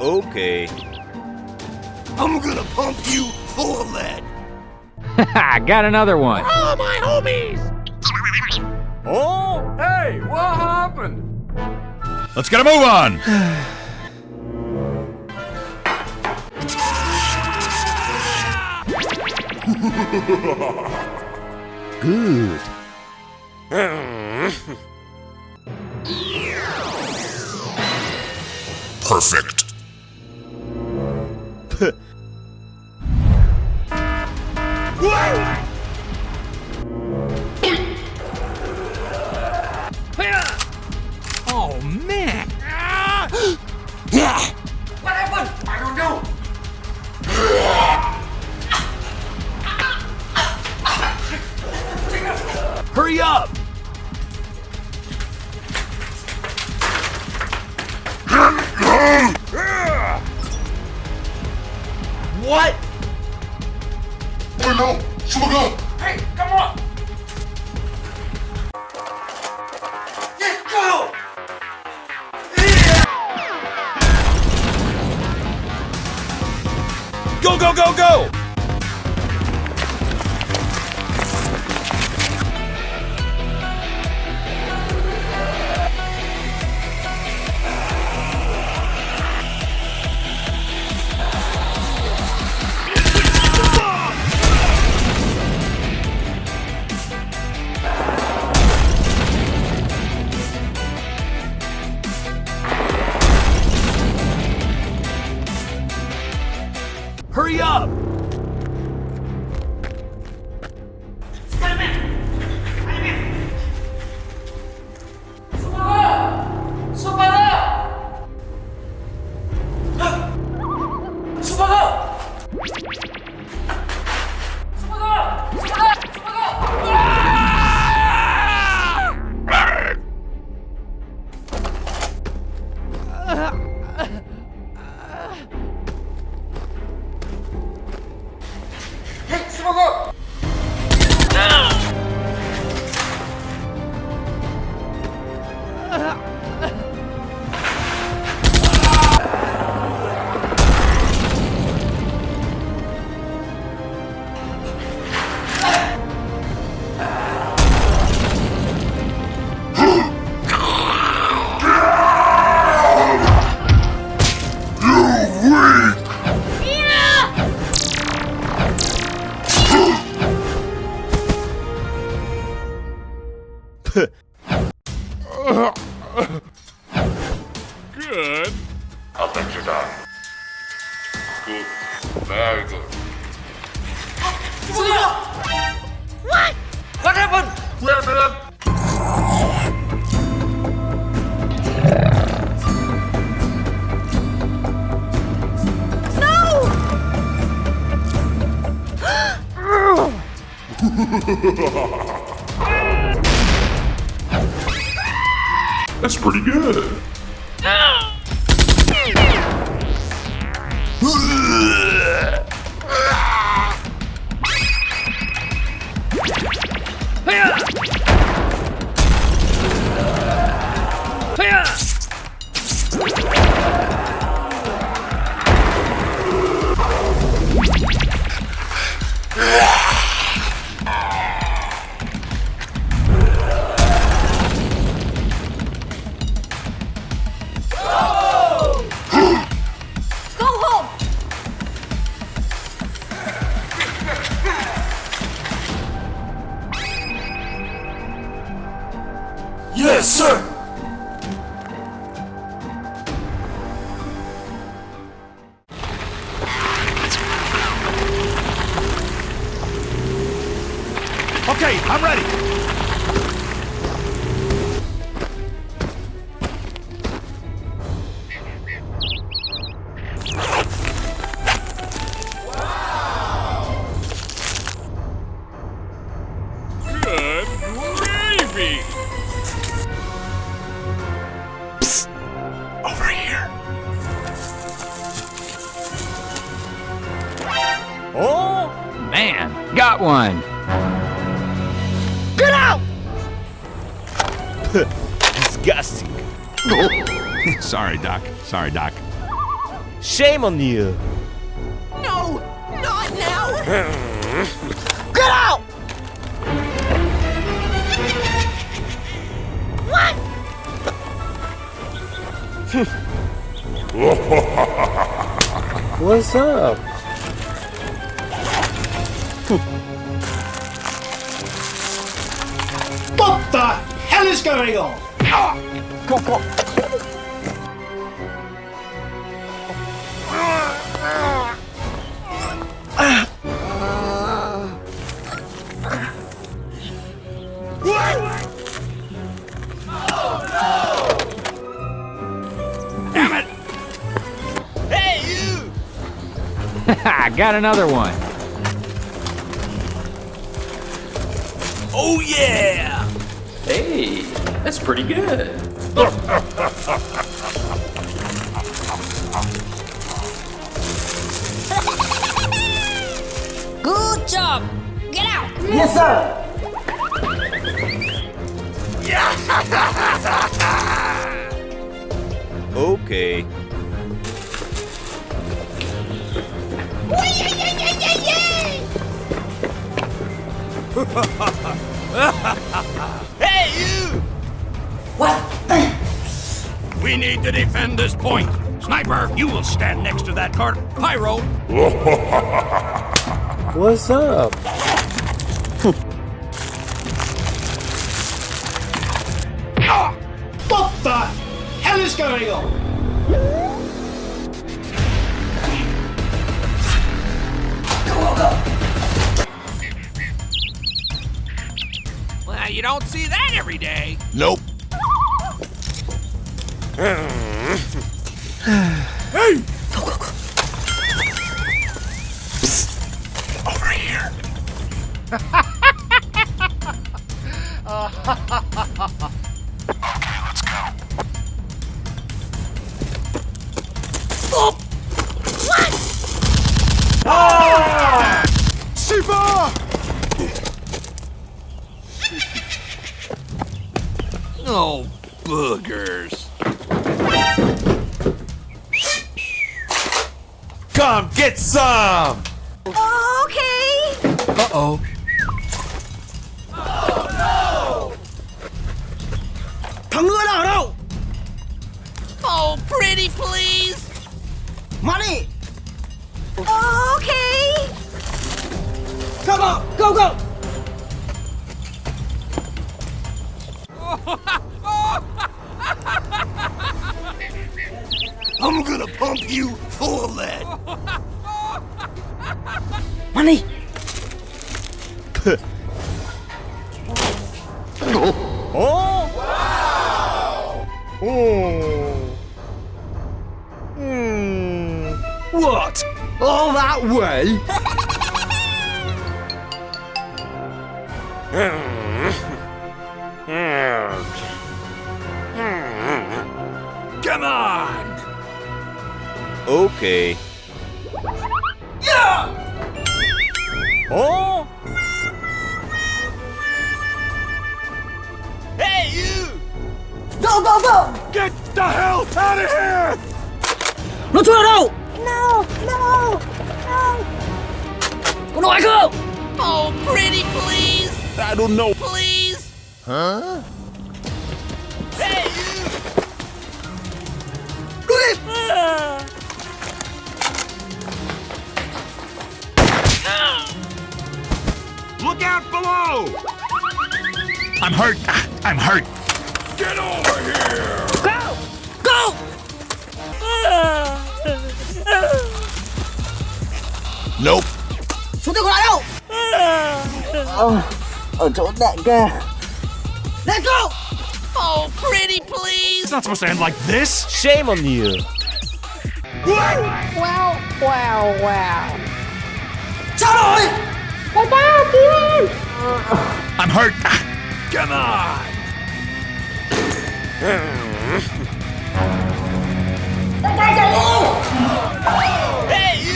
Okay. I'm gonna pump you full of lead. Haha, got another one. Oh, my homies! Oh, hey, what happened? Let's get a move on! Good. Perfect. Oh, man. What happened? I don't know. Hurry up! What? Oh no! Supergirl! Hey, come on. Let's go. Go, go, go, go! Hurry up! Good. I'll bet you're done. Good. Very good. What? What happened? Wait a minute! That's pretty good. Yes, sir! Okay, I'm ready. Good gravy. Over here. got one. Get out! Disgusting. Sorry, Doc. Sorry, Doc. Shame on you. No, not now! Get out! What? What's up? What the hell is going on? I got another one. Oh yeah! Hey, that's pretty good. Good job! Get out! Yes, sir. Okay. Hey, you! What? We need to defend this point. Sniper, you will stand next to that cart. Pyro. What's up? What the hell is going on? Well, you don't see that every day. Nope. Hey! Over here. Okay, let's go. Oh, boogers. Come get some! Okay! Uh-oh. Thằng ngựa nào ở đâu? Oh, pretty please. Money! Okay! Come on, go, go! I'm gonna pump you full of lead. Money! Oh! Wow! Oh! What? All that way? Come on. Okay. Yeah! Oh! Hey, you! Go, go, go! Get the hell out of here! Nó chui ở đâu? No! No! No! Có nói không? Oh, pretty please. I don't know. Please. Huh? Hey, you! Đuổi đi! Look out below! I'm hurt. I'm hurt. Get over here! Go! Go! Nope. Số tiền còn lại đâu? Ở chỗ đại ca. Let's go! Oh, pretty please. It's not supposed to end like this. Shame on you. Wow! Wow! Wow! Sao rồi? Đại ca, cứu em! I'm hurt. Come on. Đại ca chạy đi! Hey, you!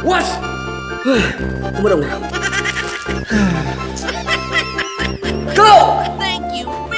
What? Không bắt đầu. Go! Thank you.